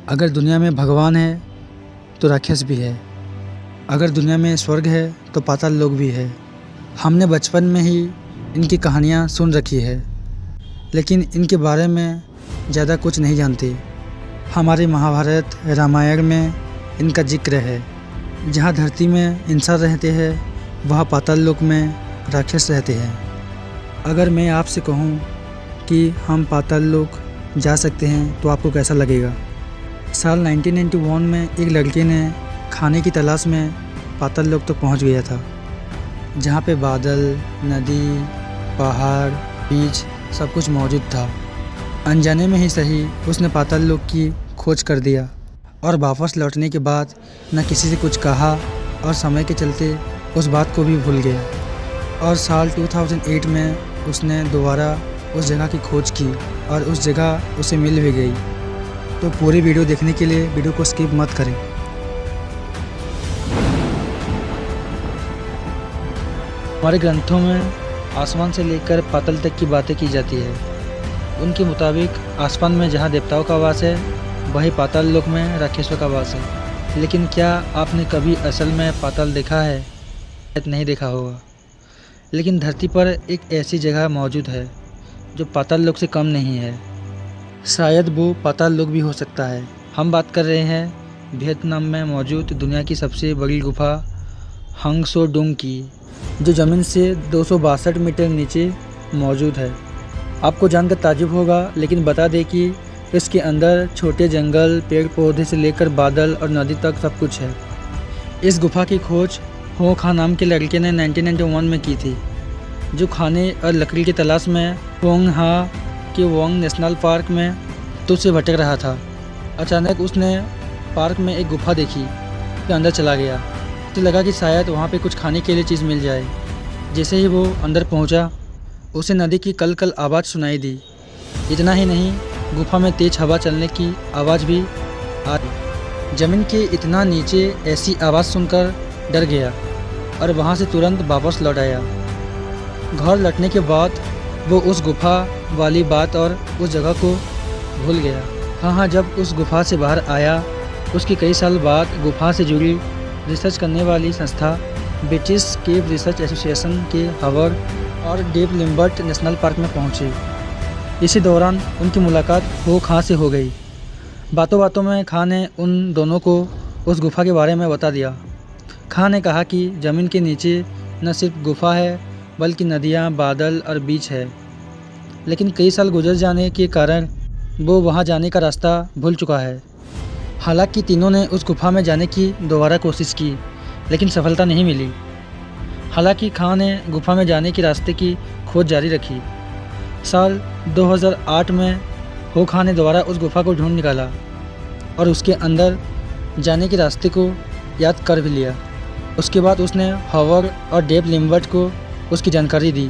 अगर दुनिया में भगवान है तो राक्षस भी है। अगर दुनिया में स्वर्ग है तो पाताल लोक भी है। हमने बचपन में ही इनकी कहानियाँ सुन रखी है, लेकिन इनके बारे में ज़्यादा कुछ नहीं जानते। हमारे महाभारत रामायण में इनका जिक्र है। जहाँ धरती में इंसान रहते हैं वहाँ पाताल लोक में राक्षस रहते हैं। अगर मैं आपसे कहूँ कि हम पाताल लोक जा सकते हैं तो आपको कैसा लगेगा? साल 1991 में एक लड़के ने खाने की तलाश में पाताल लोक तक पहुंच गया था, जहां पे बादल, नदी, पहाड़, बीच सब कुछ मौजूद था। अनजाने में ही सही उसने पाताल लोक की खोज कर दिया और वापस लौटने के बाद न किसी से कुछ कहा और समय के चलते उस बात को भी भूल गया। और साल 2008 में उसने दोबारा उस जगह की खोज की और उस जगह उसे मिल भी गई। तो पूरी वीडियो देखने के लिए वीडियो को स्किप मत करें। हमारे ग्रंथों में आसमान से लेकर पाताल तक की बातें की जाती है। उनके मुताबिक आसमान में जहाँ देवताओं का वास है वही पाताल लोक में राक्षसों का वास है। लेकिन क्या आपने कभी असल में पाताल देखा है? नहीं देखा होगा, लेकिन धरती पर एक ऐसी जगह मौजूद है जो पाताल लोक से कम नहीं है। शायद वो पाताल लोक भी हो सकता है। हम बात कर रहे हैं वियतनाम में मौजूद दुनिया की सबसे बड़ी गुफा हंग सो डोंग की, जो ज़मीन से 262 मीटर नीचे मौजूद है। आपको जानकर ताज्जुब होगा, लेकिन बता दें कि इसके अंदर छोटे जंगल, पेड़ पौधे से लेकर बादल और नदी तक सब कुछ है। इस गुफा की खोज हो खा नाम के लड़के ने 1991 में की थी, जो खाने और लकड़ी की तलाश में वोंग हा के वोंग नेशनल पार्क में तो से भटक रहा था। अचानक उसने पार्क में एक गुफा देखी, के अंदर चला गया। उसे लगा कि शायद वहाँ पे कुछ खाने के लिए चीज़ मिल जाए। जैसे ही वो अंदर पहुँचा, उसे नदी की कल कल आवाज़ सुनाई दी। इतना ही नहीं, गुफा में तेज हवा चलने की आवाज़ भी आ रही। ज़मीन के इतना नीचे ऐसी आवाज़ सुनकर डर गया और वहाँ से तुरंत वापस लौट आया। घर लौटने के बाद वो उस गुफा वाली बात और उस जगह को भूल गया। हाँ, जब उस गुफा से बाहर आया, उसके कई साल बाद गुफा से जुड़ी रिसर्च करने वाली संस्था ब्रिटिश केव रिसर्च एसोसिएशन के हावर्ड और डेव लिम्बर्ट नेशनल पार्क में पहुंचे। इसी दौरान उनकी मुलाकात हो खां से हो गई। बातों बातों में खां ने उन दोनों को उस गुफा के बारे में बता दिया। खां ने कहा कि ज़मीन के नीचे न सिर्फ गुफा है बल्कि नदियाँ, बादल और बीच है। लेकिन कई साल गुजर जाने के कारण वो वहाँ जाने का रास्ता भूल चुका है। हालांकि तीनों ने उस गुफा में जाने की दोबारा कोशिश की, लेकिन सफलता नहीं मिली। हालांकि खां ने गुफा में जाने के रास्ते की खोज जारी रखी। साल 2008 में हो खां ने दोबारा उस गुफा को ढूंढ निकाला और उसके अंदर जाने के रास्ते को याद कर भी लिया। उसके बाद उसने हावर्ड और डेव लिम्बर्ट को उसकी जानकारी दी।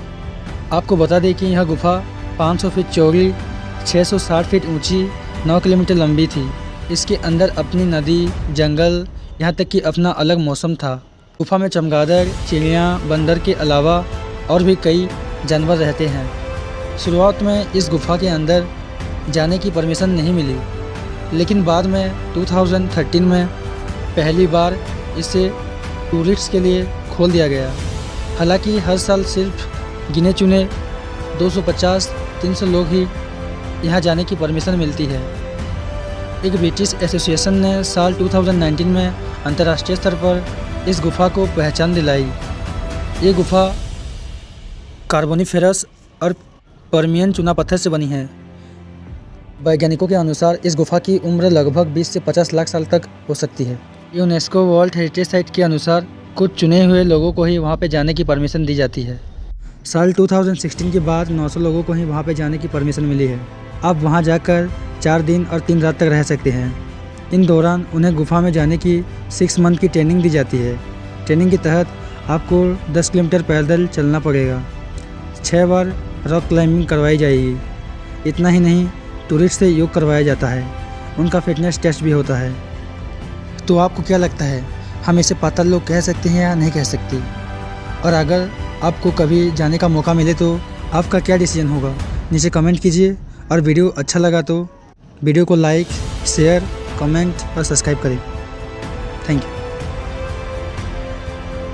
आपको बता दें कि यह गुफा 500 फीट चौड़ी, 660 फीट ऊंची, 9 किलोमीटर लंबी थी। इसके अंदर अपनी नदी, जंगल, यहाँ तक कि अपना अलग मौसम था। गुफा में चमगादड़, चिड़ियाँ, बंदर के अलावा और भी कई जानवर रहते हैं। शुरुआत में इस गुफा के अंदर जाने की परमिशन नहीं मिली, लेकिन बाद में 2013 में पहली बार इसे टूरिस्ट के लिए खोल दिया गया। हालांकि हर साल सिर्फ गिने चुने 250-300 लोग ही यहाँ जाने की परमिशन मिलती है। एक ब्रिटिश एसोसिएशन ने साल 2019 में अंतर्राष्ट्रीय स्तर पर इस गुफा को पहचान दिलाई। ये गुफा कार्बोनिफेरस और पर्मियन चूना पत्थर से बनी है। वैज्ञानिकों के अनुसार इस गुफा की उम्र लगभग 20 से 50 लाख साल तक हो सकती है। यूनेस्को वर्ल्ड हेरिटेज साइट के अनुसार कुछ चुने हुए लोगों को ही वहाँ पे जाने की परमिशन दी जाती है। साल 2016 के बाद 900 लोगों को ही वहाँ पे जाने की परमिशन मिली है। आप वहाँ जाकर 4 दिन और 3 रात तक रह सकते हैं। इन दौरान उन्हें गुफा में जाने की 6 मंथ की ट्रेनिंग दी जाती है। ट्रेनिंग के तहत आपको 10 किलोमीटर पैदल चलना पड़ेगा। 6 बार रॉक क्लाइंबिंग करवाई जाएगी। इतना ही नहीं, टूरिस्ट से योग करवाया जाता है। उनका फिटनेस टेस्ट भी होता है। तो आपको क्या लगता है, हम इसे पाताल लोक कह सकते हैं या नहीं कह सकते? और अगर आपको कभी जाने का मौका मिले तो आपका क्या डिसीजन होगा? नीचे कमेंट कीजिए और वीडियो अच्छा लगा तो वीडियो को लाइक, शेयर कमेंट और सब्सक्राइब करें। Thank you.